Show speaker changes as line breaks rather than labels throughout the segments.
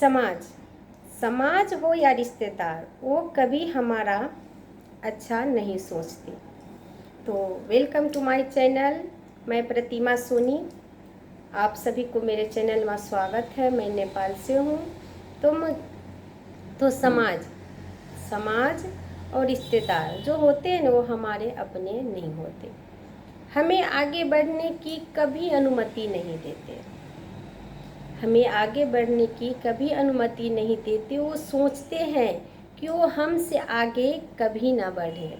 समाज समाज हो या रिश्तेदार, वो कभी हमारा अच्छा नहीं सोचते। तो वेलकम टू माय चैनल। मैं प्रतिमा सोनी, आप सभी को मेरे चैनल में स्वागत है। मैं नेपाल से हूँ। तो समाज समाज और रिश्तेदार जो होते हैं ना, वो हमारे अपने नहीं होते। हमें आगे बढ़ने की कभी अनुमति नहीं देते। हमें आगे बढ़ने की कभी अनुमति नहीं देते। वो सोचते हैं कि वो हमसे आगे कभी ना बढ़े,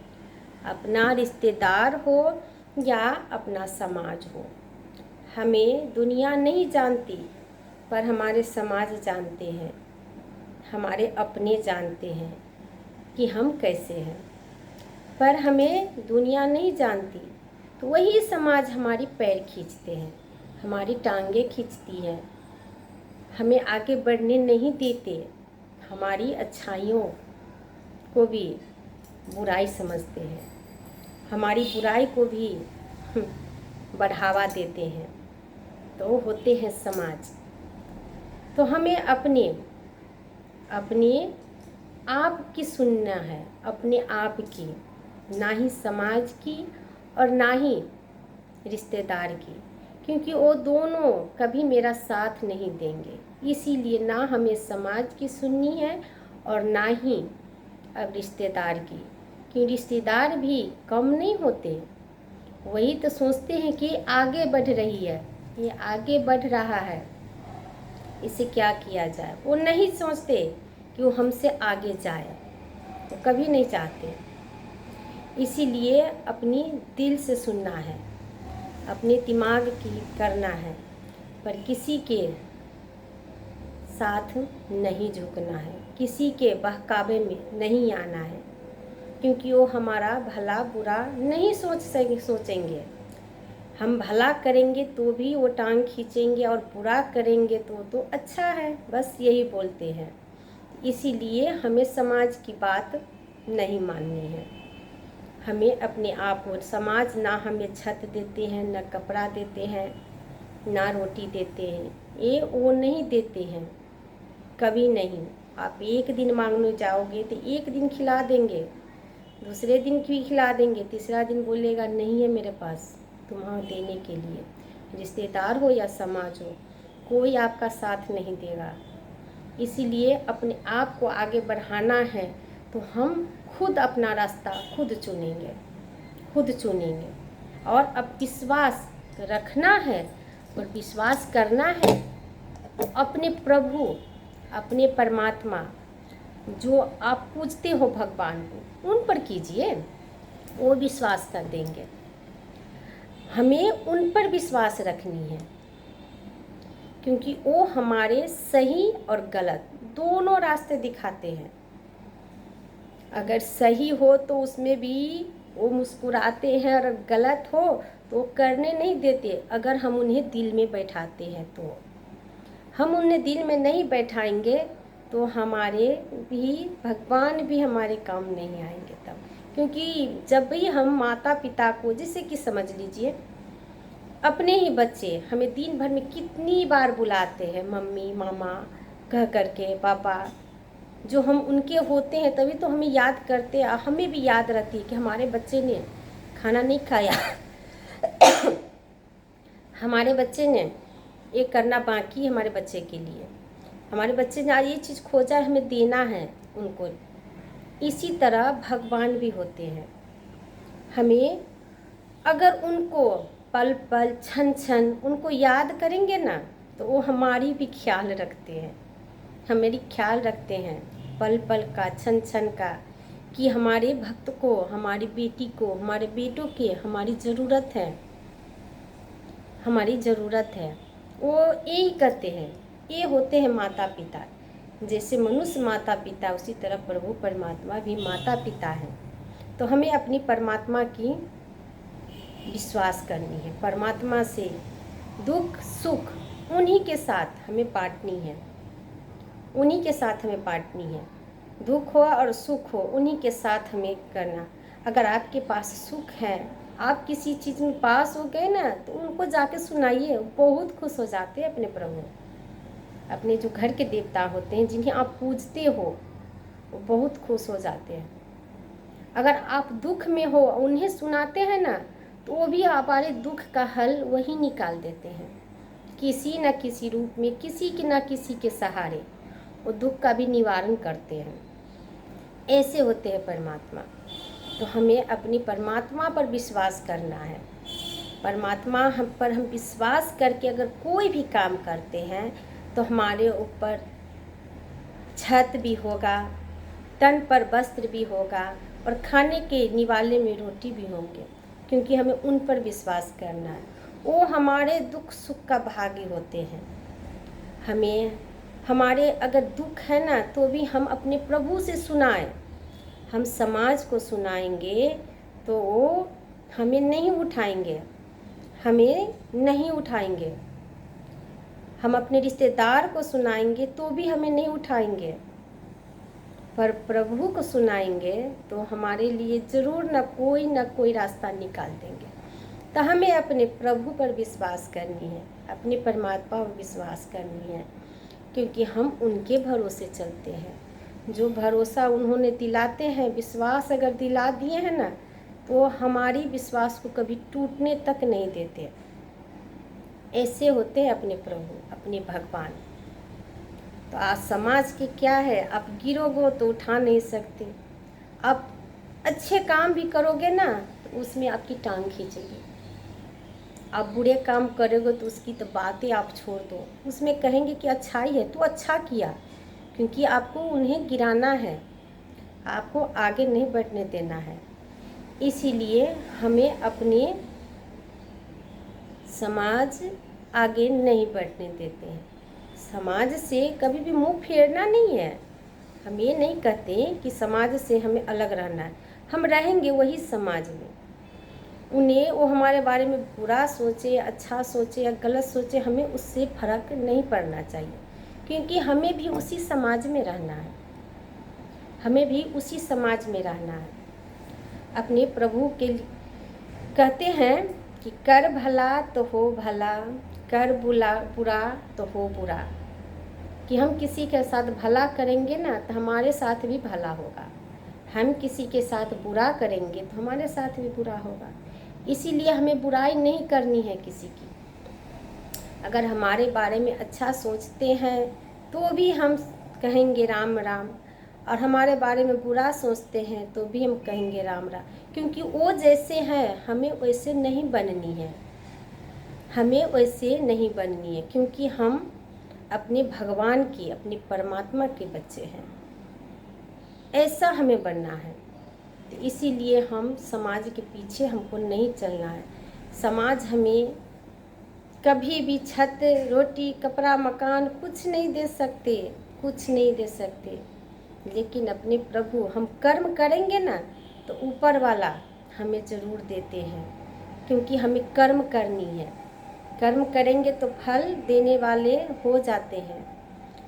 अपना रिश्तेदार हो या अपना समाज हो। हमें दुनिया नहीं जानती, पर हमारे समाज जानते हैं, हमारे अपने जानते हैं कि हम कैसे हैं। पर हमें दुनिया नहीं जानती, तो वही समाज हमारी पैर खींचते हैं, हमारी टांगें खींचती हैं, हमें आगे बढ़ने नहीं देते, हमारी अच्छाइयों को भी बुराई समझते हैं, हमारी बुराई को भी बढ़ावा देते हैं। तो होते हैं समाज। तो हमें अपने आप की सुनना है, अपने आप की, ना ही समाज की और ना ही रिश्तेदार की, क्योंकि वो दोनों कभी मेरा साथ नहीं देंगे। इसीलिए ना हमें समाज की सुननी है और ना ही अब रिश्तेदार की, क्योंकि रिश्तेदार भी कम नहीं होते। वही तो सोचते हैं कि आगे बढ़ रही है, ये आगे बढ़ रहा है, इसे क्या किया जाए। वो नहीं सोचते कि वो हमसे आगे जाए, वो कभी नहीं चाहते। इसीलिए अपनी दिल से सुनना है, अपने दिमाग की करना है, पर किसी के साथ नहीं झुकना है, किसी के बहकावे में नहीं आना है, क्योंकि वो हमारा भला बुरा नहीं सोचेंगे। हम भला करेंगे तो भी वो टांग खींचेंगे, और बुरा करेंगे तो अच्छा है, बस यही बोलते हैं। इसीलिए हमें समाज की बात नहीं माननी है। हमें अपने आप को, समाज ना हमें छत देते हैं, ना कपड़ा देते हैं, ना रोटी देते हैं, ये वो नहीं देते हैं, कभी नहीं। आप एक दिन मांगने जाओगे तो एक दिन खिला देंगे, दूसरे दिन भी खिला देंगे, तीसरा दिन बोलेगा नहीं है मेरे पास तुम्हारा देने के लिए। रिश्तेदार हो या समाज हो, कोई आपका साथ नहीं देगा। इसीलिए अपने आप को आगे बढ़ाना है तो हम खुद अपना रास्ता खुद चुनेंगे, और अब विश्वास रखना है और विश्वास करना है अपने प्रभु, अपने परमात्मा, जो आप पूजते हो भगवान को, उन पर कीजिए, वो विश्वास कर देंगे। हमें उन पर विश्वास रखनी है, क्योंकि वो हमारे सही और गलत दोनों रास्ते दिखाते हैं। अगर सही हो तो उसमें भी वो मुस्कुराते हैं, और गलत हो तो करने नहीं देते। अगर हम उन्हें दिल में बैठाते हैं तो, हम उन्हें दिल में नहीं बैठाएंगे तो हमारे भी भगवान भी हमारे काम नहीं आएंगे तब। क्योंकि जब भी हम माता पिता को, जैसे कि समझ लीजिए अपने ही बच्चे हमें दिन भर में कितनी बार बुलाते हैं, मम्मी मामा कह करके, पापा, जो हम उनके होते हैं तभी तो हमें याद करते हैं। हमें भी याद रहती है कि हमारे बच्चे ने खाना नहीं खाया हमारे बच्चे ने ये करना बाकी है, हमारे बच्चे के लिए, हमारे बच्चे ने आज ये चीज़ खोजा, हमें देना है उनको। इसी तरह भगवान भी होते हैं। हमें अगर उनको पल पल क्षण क्षण उनको याद करेंगे ना, तो वो हमारी भी ख्याल रखते हैं, हमारी ख्याल रखते हैं पल पल का, क्षण क्षण का, कि हमारे भक्त को, हमारी बेटी को, हमारे बेटों के हमारी ज़रूरत है, हमारी ज़रूरत है। वो यही करते हैं। ये होते हैं माता पिता। जैसे मनुष्य माता पिता, उसी तरह प्रभु परमात्मा भी माता पिता हैं। तो हमें अपनी परमात्मा की विश्वास करनी है, परमात्मा से दुख सुख उन्हीं के साथ हमें बांटनी है, उन्हीं के साथ हमें बांटनी है। दुख हो और सुख हो, उन्हीं के साथ हमें करना। अगर आपके पास सुख है, आप किसी चीज़ में पास हो गए ना, तो उनको जाके सुनाइए, बहुत खुश हो जाते हैं अपने प्रभु। अपने जो घर के देवता होते हैं, जिन्हें आप पूजते हो, वो बहुत खुश हो जाते हैं। अगर आप दुख में हो, उन्हें सुनाते हैं ना, तो वो भी हमारे दुख का हल वही निकाल देते हैं, किसी न किसी रूप में, किसी के न किसी के सहारे वो दुख का भी निवारण करते हैं। ऐसे होते हैं परमात्मा। तो हमें अपनी परमात्मा पर विश्वास करना है। परमात्मा हम पर हम विश्वास करके अगर कोई भी काम करते हैं तो हमारे ऊपर छत भी होगा, तन पर वस्त्र भी होगा और खाने के निवाले में रोटी भी होंगे, क्योंकि हमें उन पर विश्वास करना है। वो हमारे दुख सुख का भागी होते हैं। हमें हमारे अगर दुख है ना, तो भी हम अपने प्रभु से सुनाएं। हम समाज को सुनाएंगे तो वो हमें नहीं उठाएंगे, हमें नहीं उठाएंगे। हम अपने रिश्तेदार को सुनाएंगे तो भी हमें नहीं उठाएंगे, पर प्रभु को सुनाएंगे तो हमारे लिए ज़रूर न कोई रास्ता निकाल देंगे। तो हमें अपने प्रभु पर विश्वास करनी है, अपने परमात्मा पर विश्वास करनी है, क्योंकि हम उनके भरोसे चलते हैं। जो भरोसा उन्होंने दिलाते हैं, विश्वास अगर दिला दिए हैं ना, तो हमारी विश्वास को कभी टूटने तक नहीं देते। ऐसे होते हैं अपने प्रभु, अपने भगवान। तो आज समाज के क्या है, आप गिरोगे तो उठा नहीं सकते। आप अच्छे काम भी करोगे ना, तो उसमें आपकी टांग खींचेगी। आप बुरे काम करोगे तो उसकी तो बातें आप छोड़ दो, उसमें कहेंगे कि अच्छाई है, तो अच्छा किया, क्योंकि आपको उन्हें गिराना है, आपको आगे नहीं बढ़ने देना है। इसीलिए हमें अपने समाज आगे नहीं बढ़ने देते हैं। समाज से कभी भी मुंह फेरना नहीं है। हम ये नहीं कहते कि समाज से हमें अलग रहना है, हम रहेंगे वही समाज में। उन्हें वो हमारे बारे में बुरा सोचे, अच्छा सोचे या गलत सोचे, हमें उससे फर्क नहीं पड़ना चाहिए, क्योंकि हमें भी उसी समाज में रहना है, हमें भी उसी समाज में रहना है। अपने प्रभु के कहते हैं कि कर भला तो हो भला, कर बुरा तो हो बुरा। कि हम किसी के साथ भला करेंगे ना, तो हमारे साथ भी भला होगा। हम किसी के साथ बुरा करेंगे तो हमारे साथ भी बुरा होगा। इसीलिए हमें बुराई नहीं करनी है किसी की। अगर हमारे बारे में अच्छा सोचते हैं तो भी हम कहेंगे राम राम, और हमारे बारे में बुरा सोचते हैं तो भी हम कहेंगे राम राम, क्योंकि वो जैसे हैं हमें वैसे नहीं बननी है, हमें वैसे नहीं बननी है, क्योंकि हम अपने भगवान की, अपने परमात्मा के बच्चे हैं। ऐसा हमें बनना है। तो इसीलिए हम समाज के पीछे हमको नहीं चलना है। समाज हमें कभी भी छत, रोटी, कपड़ा, मकान कुछ नहीं दे सकते, कुछ नहीं दे सकते। लेकिन अपने प्रभु हम कर्म करेंगे ना, तो ऊपर वाला हमें ज़रूर देते हैं, क्योंकि हमें कर्म करनी है। कर्म करेंगे तो फल देने वाले हो जाते हैं।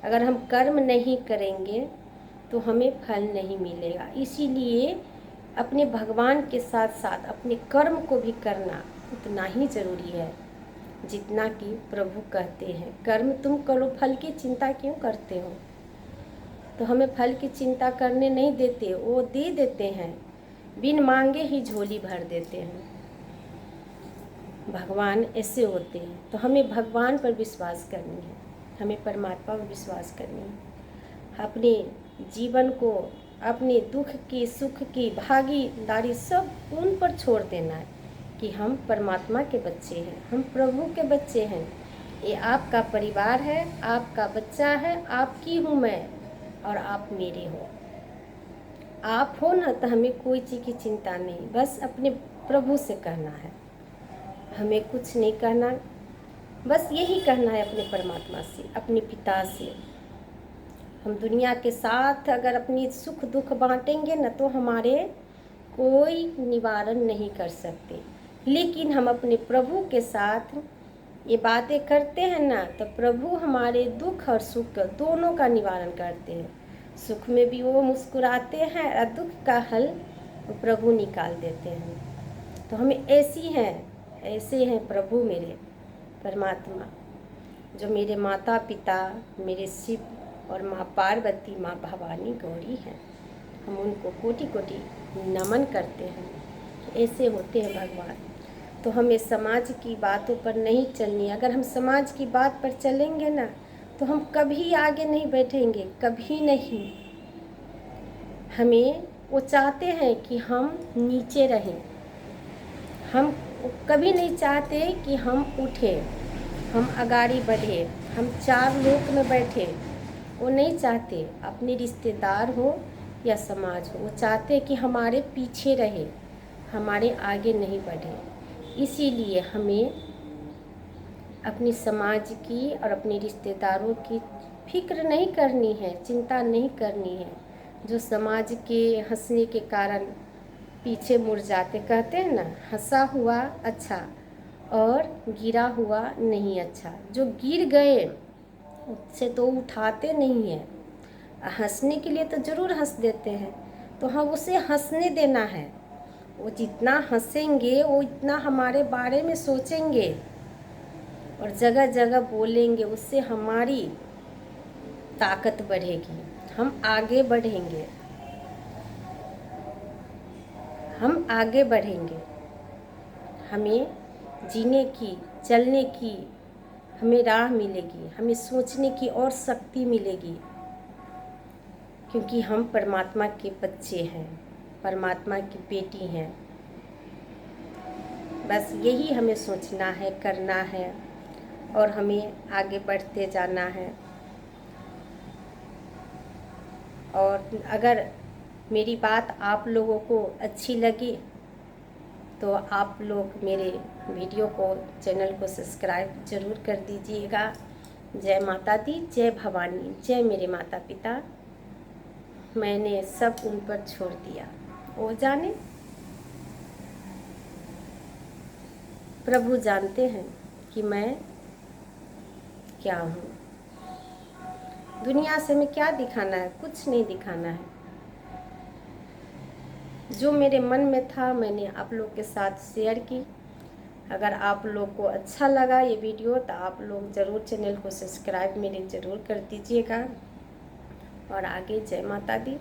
अगर हम कर्म नहीं करेंगे तो हमें फल नहीं मिलेगा। इसीलिए अपने भगवान के साथ साथ अपने कर्म को भी करना उतना ही ज़रूरी है जितना कि प्रभु कहते हैं, कर्म तुम करो, फल की चिंता क्यों करते हो। तो हमें फल की चिंता करने नहीं देते, वो दे देते हैं, बिन मांगे ही झोली भर देते हैं। भगवान ऐसे होते हैं। तो हमें भगवान पर विश्वास करनी है, हमें परमात्मा पर विश्वास करनी है। अपने जीवन को, अपने दुख की, सुख की भागीदारी सब उन पर छोड़ देना है कि हम परमात्मा के बच्चे हैं, हम प्रभु के बच्चे हैं। ये आपका परिवार है, आपका बच्चा है, आपकी हूँ मैं और आप मेरे हो। आप हो ना, तो हमें कोई चीज़ की चिंता नहीं, बस अपने प्रभु से कहना है, हमें कुछ नहीं कहना, बस यही कहना है अपने परमात्मा से, अपने पिता से। हम दुनिया के साथ अगर अपनी सुख दुख बांटेंगे ना, तो हमारे कोई निवारण नहीं कर सकते। लेकिन हम अपने प्रभु के साथ ये बातें करते हैं ना, तो प्रभु हमारे दुख और सुख दोनों का निवारण करते हैं। सुख में भी वो मुस्कुराते हैं और दुख का हल प्रभु निकाल देते हैं। तो हमें ऐसे हैं प्रभु मेरे परमात्मा। जो मेरे माता पिता, मेरे शिव और माँ पार्वती, माँ भवानी गौरी हैं, हम उनको कोटि कोटि नमन करते हैं। ऐसे होते हैं भगवान। तो हमें समाज की बातों पर नहीं चलनी। अगर हम समाज की बात पर चलेंगे ना, तो हम कभी आगे नहीं बैठेंगे, कभी नहीं। हमें वो चाहते हैं कि हम नीचे रहें, हम कभी नहीं चाहते कि हम उठें, हम आगाड़ी बढ़े, हम चार लोक में बैठे। वो नहीं चाहते, अपने रिश्तेदार हो या समाज हो, वो चाहते कि हमारे पीछे रहे, हमारे आगे नहीं बढ़े। इसीलिए हमें अपनी समाज की और अपने रिश्तेदारों की फिक्र नहीं करनी है, चिंता नहीं करनी है। जो समाज के हंसने के कारण पीछे मुड़ जाते, कहते हैं ना, हंसा हुआ अच्छा और गिरा हुआ नहीं अच्छा। जो गिर गए उससे तो उठाते नहीं हैं, हंसने के लिए तो ज़रूर हंस देते हैं। तो हम उसे हंसने देना है। वो जितना हंसेंगे वो इतना हमारे बारे में सोचेंगे और जगह जगह बोलेंगे, उससे हमारी ताकत बढ़ेगी, हम आगे बढ़ेंगे, हम आगे बढ़ेंगे। हमें जीने की, चलने की हमें राह मिलेगी, हमें सोचने की और शक्ति मिलेगी, क्योंकि हम परमात्मा के बच्चे हैं, परमात्मा की बेटी हैं। बस यही हमें सोचना है, करना है और हमें आगे बढ़ते जाना है। और अगर मेरी बात आप लोगों को अच्छी लगी तो आप लोग मेरे वीडियो को, चैनल को सब्सक्राइब ज़रूर कर दीजिएगा। जय माता दी, जय भवानी, जय मेरे माता पिता। मैंने सब उन पर छोड़ दिया, वो जाने, प्रभु जानते हैं कि मैं क्या हूँ। दुनिया से हमें क्या दिखाना है? कुछ नहीं दिखाना है। जो मेरे मन में था मैंने आप लोग के साथ शेयर की। अगर आप लोग को अच्छा लगा ये वीडियो तो आप लोग ज़रूर चैनल को सब्सक्राइब मेरे ज़रूर कर दीजिएगा। और आगे जय माता दी।